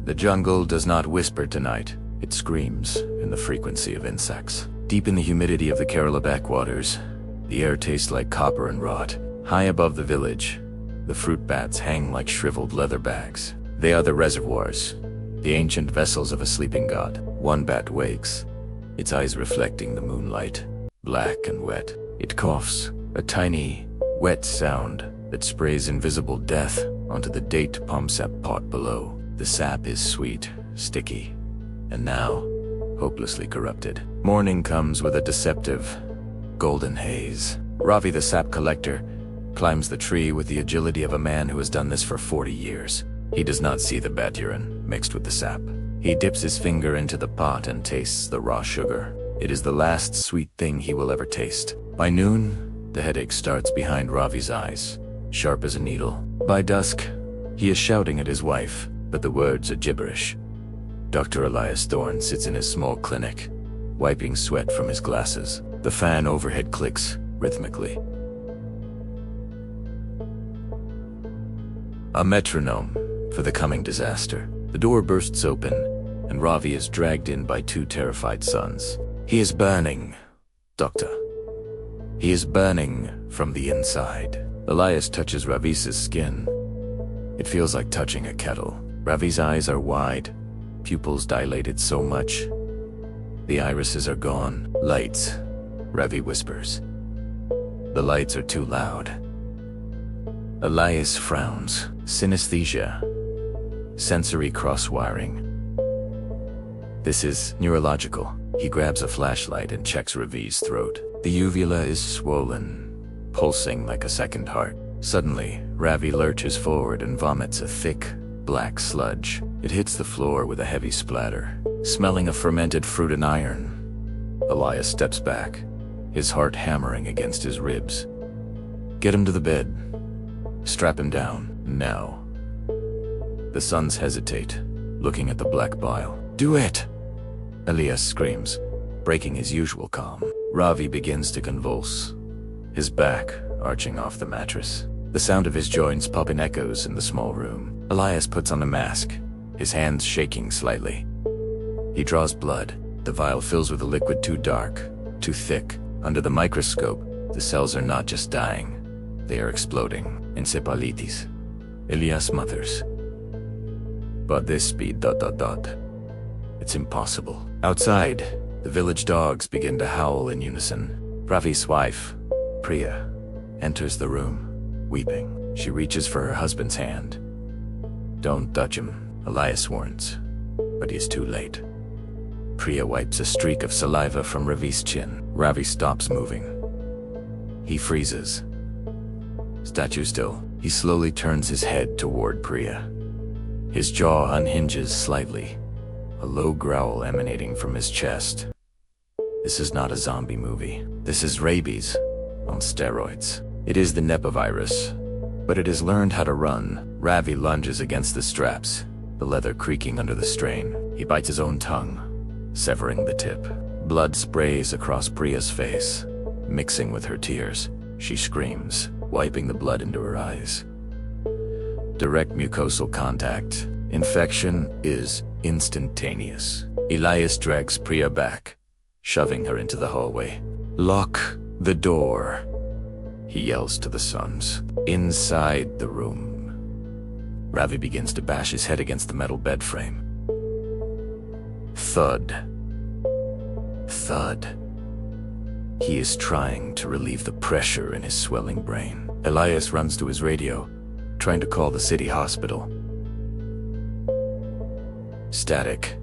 The jungle does not whisper tonight. It screams in the frequency of insects. Deep in the humidity of the Kerala backwaters, the air tastes like copper and rot. High above the village, the fruit bats hang like shriveled leather bags. They are the reservoirs, the ancient vessels of a sleeping god. One bat wakes, its eyes reflecting the moonlight, black and wet. It coughs, a tiny, wet sound that sprays invisible death onto the date palm sap pot below. The sap is sweet, sticky, and now hopelessly corrupted. Morning comes with a deceptive, golden haze. Ravi, the sap collector, climbs the tree with the agility of a man who has done this for 40 years. He does not see the bat urine mixed with the sap. He dips his finger into the pot and tastes the raw sugar. It is the last sweet thing he will ever taste. By noon, the headache starts behind Ravi's eyes, sharp as a needle. By dusk, he is shouting at his wife, but the words are gibberish. Dr. Elias Thorne sits in his small clinic, wiping sweat from his glasses. The fan overhead clicks rhythmically. A metronome for the coming disaster. The door bursts open, and Ravi is dragged in by two terrified sons. He is burning, Doctor. He is burning from the inside. Elias touches Ravi's skin. It feels like touching a kettle. Ravi's eyes are wide, pupils dilated so much. The irises are gone. Lights, Ravi whispers. The lights are too loud. Elias frowns. Synesthesia. Sensory cross-wiring. This is neurological. He grabs a flashlight and checks Ravi's throat. The uvula is swollen, pulsing like a second heart. Suddenly, Ravi lurches forward and vomits a thick, black sludge. It hits the floor with a heavy splatter, smelling of fermented fruit and iron. Elias steps back, his heart hammering against his ribs. Get him to the bed. Strap him down, now. The sons hesitate, looking at the black bile. Do it! Elias screams, breaking his usual calm. Ravi begins to convulse, his back arching off the mattress. The sound of his joints popping echoes in the small room. Elias puts on a mask, his hands shaking slightly. He draws blood. The vial fills with a liquid too dark, too thick. Under the microscope, the cells are not just dying, they are exploding. Encephalitis. Elias mutters. But this speed ... It's impossible. Outside, the village dogs begin to howl in unison. Ravi's wife, Priya, enters the room, weeping. She reaches for her husband's hand. Don't touch him, Elias warns, but he is too late. Priya wipes a streak of saliva from Ravi's chin. Ravi stops moving. He freezes. Statue still, he slowly turns his head toward Priya. His jaw unhinges slightly, a low growl emanating from his chest. This is not a zombie movie. This is rabies on steroids. It is the Nipah virus, but it has learned how to run. Ravi lunges against the straps, the leather creaking under the strain. He bites his own tongue, severing the tip. Blood sprays across Priya's face, mixing with her tears. She screams, wiping the blood into her eyes. Direct mucosal contact. Infection is instantaneous. Elias drags Priya back, shoving her into the hallway. Lock the door, he yells to the sons. Inside the room, Ravi begins to bash his head against the metal bed frame. Thud. Thud. He is trying to relieve the pressure in his swelling brain. Elias runs to his radio, trying to call the city hospital. Static.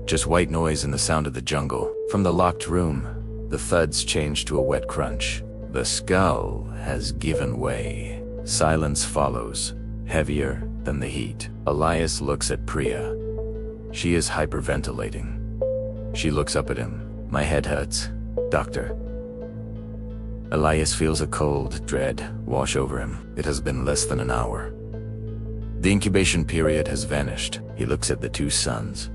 Just white noise and the sound of the jungle. From the locked room, the thuds change to a wet crunch. The skull has given way. Silence follows, heavier than the heat. Elias looks at Priya. She is hyperventilating. She looks up at him. My head hurts, Doctor. Elias feels a cold dread wash over him. It has been less than an hour. The incubation period has vanished. He looks at the two sons.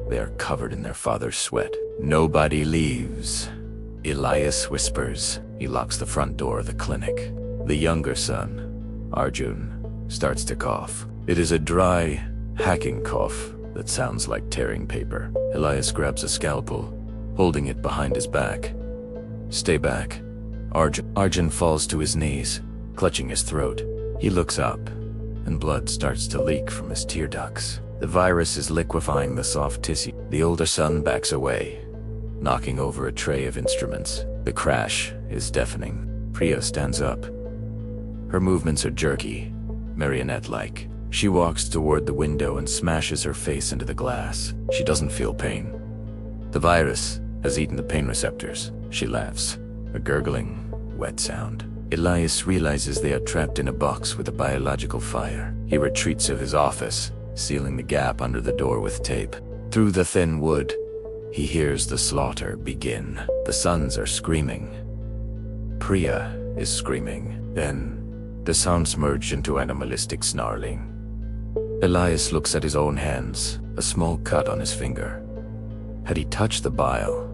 They are covered in their father's sweat. Nobody leaves, Elias whispers. He locks the front door of the clinic. The younger son, Arjun, starts to cough. It is a dry, hacking cough that sounds like tearing paper. Elias grabs a scalpel, holding it behind his back. Stay back. Arjun falls to his knees, clutching his throat. He looks up, and blood starts to leak from his tear ducts. The virus is liquefying the soft tissue. The older son backs away, knocking over a tray of instruments. The crash is deafening. Priya stands up. Her movements are jerky, marionette-like. She walks toward the window and smashes her face into the glass. She doesn't feel pain. The virus has eaten the pain receptors. She laughs, a gurgling, wet sound. Elias realizes they are trapped in a box with a biological fire. He retreats to his office, sealing the gap under the door with tape. Through the thin wood, he hears the slaughter begin. The sons are screaming. Priya is screaming. Then, the sounds merge into animalistic snarling. Elias looks at his own hands, a small cut on his finger. Had he touched the bile?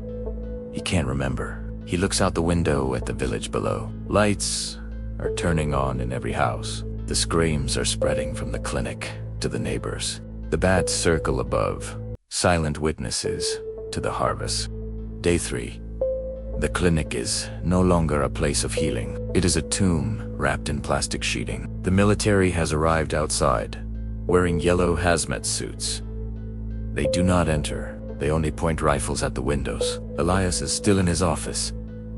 He can't remember. He looks out the window at the village below. Lights are turning on in every house. The screams are spreading from the clinic to the neighbors. The bats circle above, silent witnesses to the harvest. Day 3. The clinic is no longer a place of healing. It is a tomb wrapped in plastic sheeting. The military has arrived outside, wearing yellow hazmat suits. They do not enter. They only point rifles at the windows. Elias is still in his office,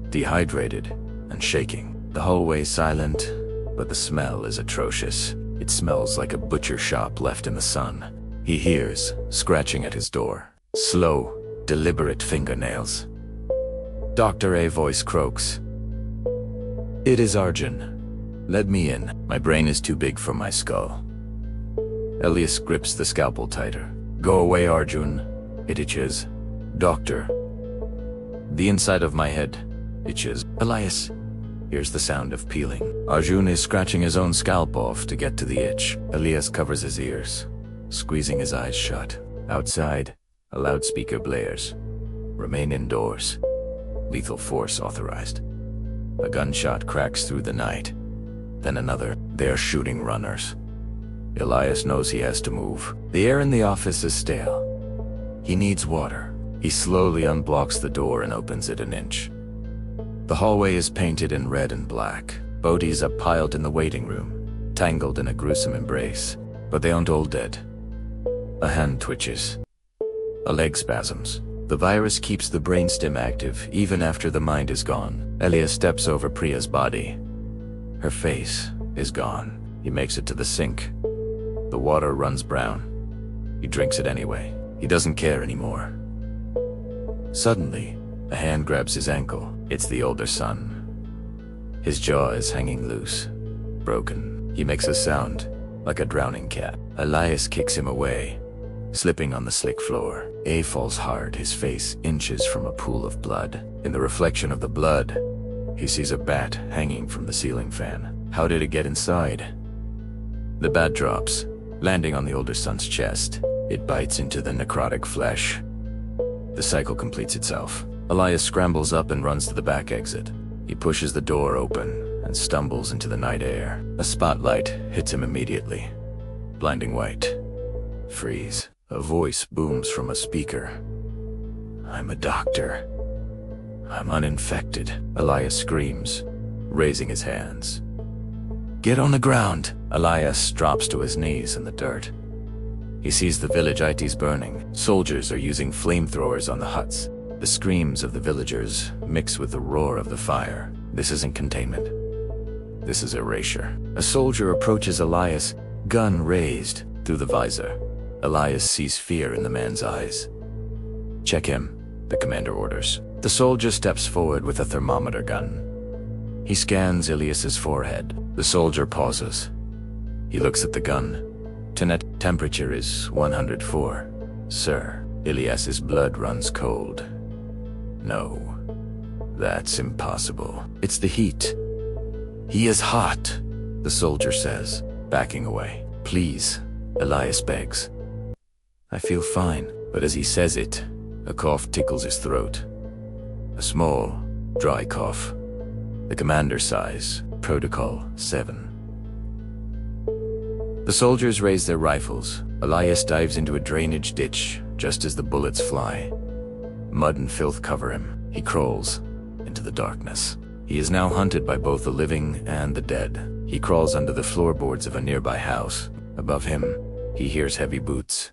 dehydrated and shaking. The hallway is silent, but the smell is atrocious. It smells like a butcher shop left in the sun. He hears scratching at his door. Slow, deliberate fingernails. Dr. A voice croaks. It is Arjun. Let me in. My brain is too big for my skull. Elias grips the scalpel tighter. Go away, Arjun. It itches. Doctor. The inside of my head itches. Elias hears the sound of peeling. Arjun is scratching his own scalp off to get to the itch. Elias covers his ears, squeezing his eyes shut. Outside, a loudspeaker blares. Remain indoors. Lethal force authorized. A gunshot cracks through the night. Then another. They are shooting runners. Elias knows he has to move. The air in the office is stale. He needs water. He slowly unblocks the door and opens it an inch. The hallway is painted in red and black. Bodies are piled in the waiting room, tangled in a gruesome embrace. But they aren't all dead. A hand twitches. A leg spasms. The virus keeps the brainstem active even after the mind is gone. Elias steps over Priya's body. Her face is gone. He makes it to the sink. The water runs brown. He drinks it anyway. He doesn't care anymore. Suddenly, a hand grabs his ankle. It's the older son. His jaw is hanging loose, broken. He makes a sound, like a drowning cat. Elias kicks him away, slipping on the slick floor. A falls hard, his face inches from a pool of blood. In the reflection of the blood, he sees a bat hanging from the ceiling fan. How did it get inside? The bat drops, landing on the older son's chest. It bites into the necrotic flesh. The cycle completes itself. Elias scrambles up and runs to the back exit. He pushes the door open and stumbles into the night air. A spotlight hits him immediately. Blinding white. Freeze. A voice booms from a speaker. I'm a doctor. I'm uninfected. Elias screams, raising his hands. Get on the ground. Elias drops to his knees in the dirt. He sees the village ITs burning. Soldiers are using flamethrowers on the huts. The screams of the villagers mix with the roar of the fire. This isn't containment. This is erasure. A soldier approaches Elias, gun raised through the visor. Elias sees fear in the man's eyes. Check him, the commander orders. The soldier steps forward with a thermometer gun. He scans Elias's forehead. The soldier pauses. He looks at the gun. Temperature is 104. Sir, Elias's blood runs cold. No, that's impossible. It's the heat. He is hot, the soldier says, backing away. Please, Elias begs. I feel fine, but as he says it, a cough tickles his throat. A small, dry cough. The commander sighs. Protocol 7. The soldiers raise their rifles, Elias dives into a drainage ditch just as the bullets fly. Mud and filth cover him. He crawls into the darkness. He is now hunted by both the living and the dead. He crawls under the floorboards of a nearby house. Above him, he hears heavy boots.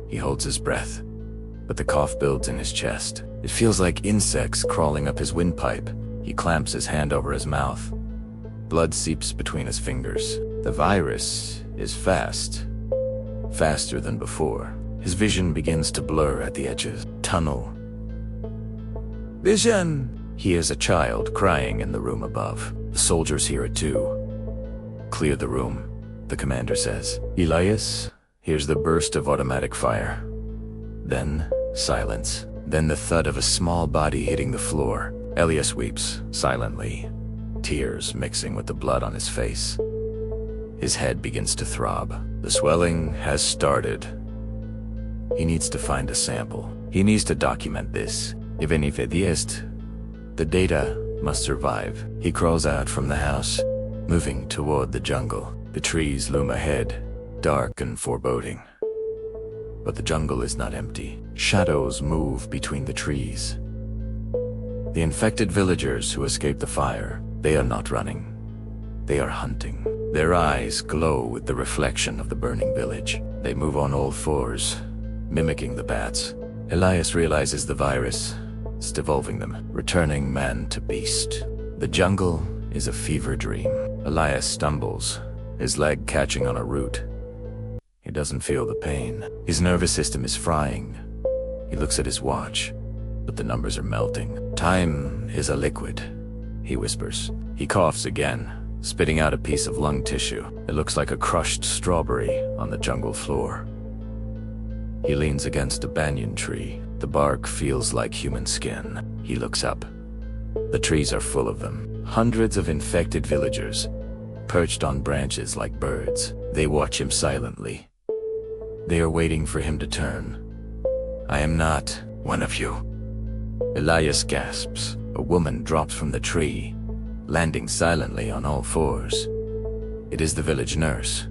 He holds his breath, but the cough builds in his chest. It feels like insects crawling up his windpipe. He clamps his hand over his mouth. Blood seeps between his fingers. The virus is fast. Faster than before. His vision begins to blur at the edges. Tunnel. Vision! He hears a child crying in the room above. The soldiers hear it too. Clear the room, the commander says. Elias hears the burst of automatic fire. Then silence. Then the thud of a small body hitting the floor. Elias weeps silently, tears mixing with the blood on his face. His head begins to throb. The swelling has started. He needs to find a sample. He needs to document this. Even if it is, the data must survive. He crawls out from the house, moving toward the jungle. The trees loom ahead, dark and foreboding. But the jungle is not empty. Shadows move between the trees. The infected villagers who escaped the fire, they are not running. They are hunting. Their eyes glow with the reflection of the burning village. They move on all fours, mimicking the bats. Elias realizes the virus is devolving them, returning man to beast. The jungle is a fever dream. Elias stumbles, his leg catching on a root. He doesn't feel the pain. His nervous system is frying. He looks at his watch, but the numbers are melting. Time is a liquid, he whispers. He coughs again, spitting out a piece of lung tissue. It looks like a crushed strawberry on the jungle floor. He leans against a banyan tree. The bark feels like human skin. He looks up. The trees are full of them. Hundreds of infected villagers, perched on branches like birds. They watch him silently. They are waiting for him to turn. I am not one of you. Elias gasps. A woman drops from the tree, landing silently on all fours. It is the village nurse,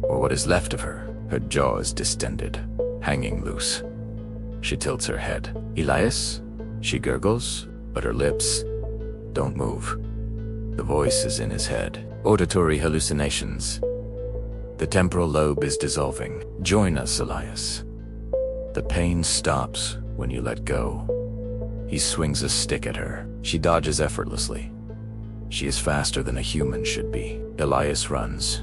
or what is left of her. Her jaw is distended, hanging loose. She tilts her head. Elias? She gurgles, but her lips don't move. The voice is in his head. Auditory hallucinations. The temporal lobe is dissolving. Join us, Elias. The pain stops when you let go. He swings a stick at her. She dodges effortlessly. She is faster than a human should be. Elias runs.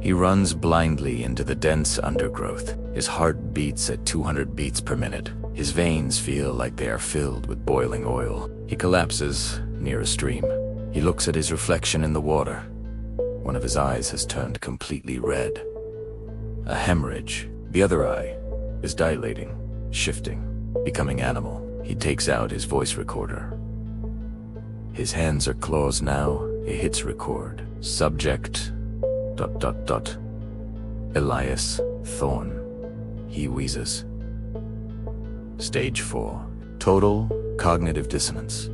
He runs blindly into the dense undergrowth. His heart beats at 200 beats per minute. His veins feel like they are filled with boiling oil. He collapses near a stream. He looks at his reflection in the water. One of his eyes has turned completely red. A hemorrhage. The other eye is dilating, shifting, becoming animal. He takes out his voice recorder. His hands are claws now. He hits record. Subject... ... Elias Thorne. He wheezes. Stage 4. Total cognitive dissonance.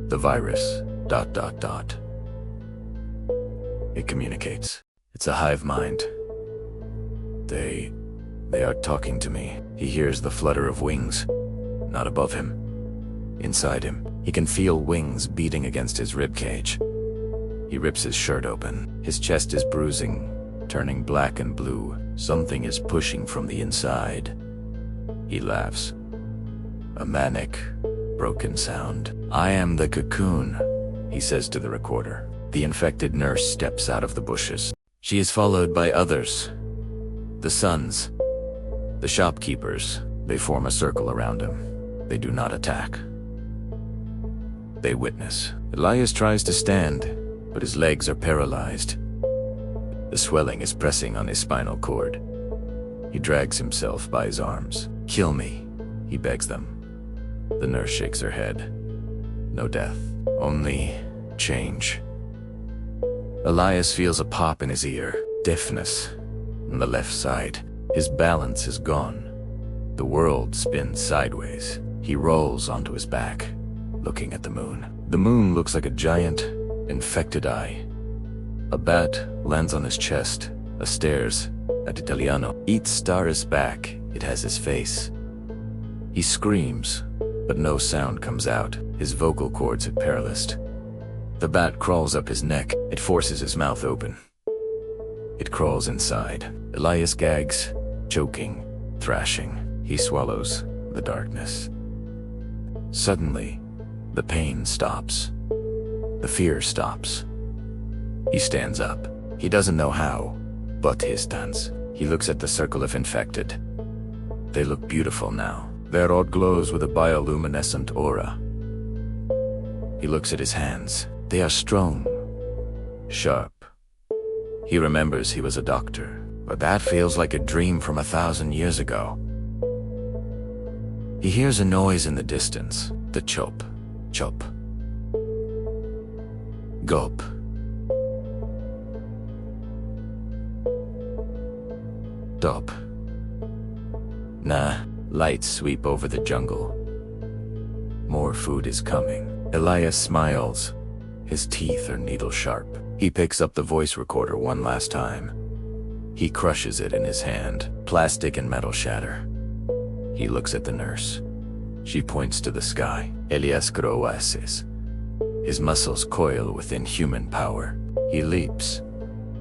The virus... ... It communicates. It's a hive mind. They are talking to me. He hears the flutter of wings. Not above him. Inside him. He can feel wings beating against his ribcage. He rips his shirt open. His chest is bruising, turning black and blue. Something is pushing from the inside. He laughs. A manic, broken sound. I am the cocoon, he says to the recorder. The infected nurse steps out of the bushes. She is followed by others. The sons. The shopkeepers. They form a circle around him. They do not attack. They witness. Elias tries to stand, but his legs are paralyzed. The swelling is pressing on his spinal cord. He drags himself by his arms. Kill me, he begs them. The nurse shakes her head. No death, only change. Elias feels a pop in his ear. Deafness on the left side. His balance is gone. The world spins sideways. He rolls onto his back, looking at the moon. The moon looks like a giant, infected eye. A bat lands on his chest. A stairs at Italiano. Each star is back. It has his face. He screams, but no sound comes out. His vocal cords are paralyzed. The bat crawls up his neck. It forces his mouth open. It crawls inside. Elias gags, choking, thrashing. He swallows the darkness. Suddenly, the pain stops. The fear stops. He stands up. He doesn't know how, but he stands. He looks at the circle of infected. They look beautiful now. Their rod glows with a bioluminescent aura. He looks at his hands. They are strong, sharp. He remembers he was a doctor, but that feels like a dream from 1,000 years ago. He hears a noise in the distance. The chop, chop. Gulp. Dop. Nah. Lights sweep over the jungle. More food is coming. Elias smiles. His teeth are needle sharp. He picks up the voice recorder one last time. He crushes it in his hand. Plastic and metal shatter. He looks at the nurse. She points to the sky. Elias groases. His muscles coil with inhuman power. He leaps.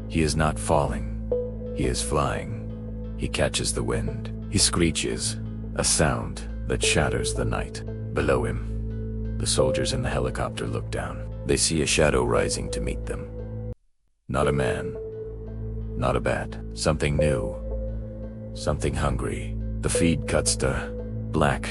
He is not falling. He is flying. He catches the wind. He screeches, a sound that shatters the night. Below him, the soldiers in the helicopter look down. They see a shadow rising to meet them. Not a man, not a bat. Something new, something hungry. The feed cuts to black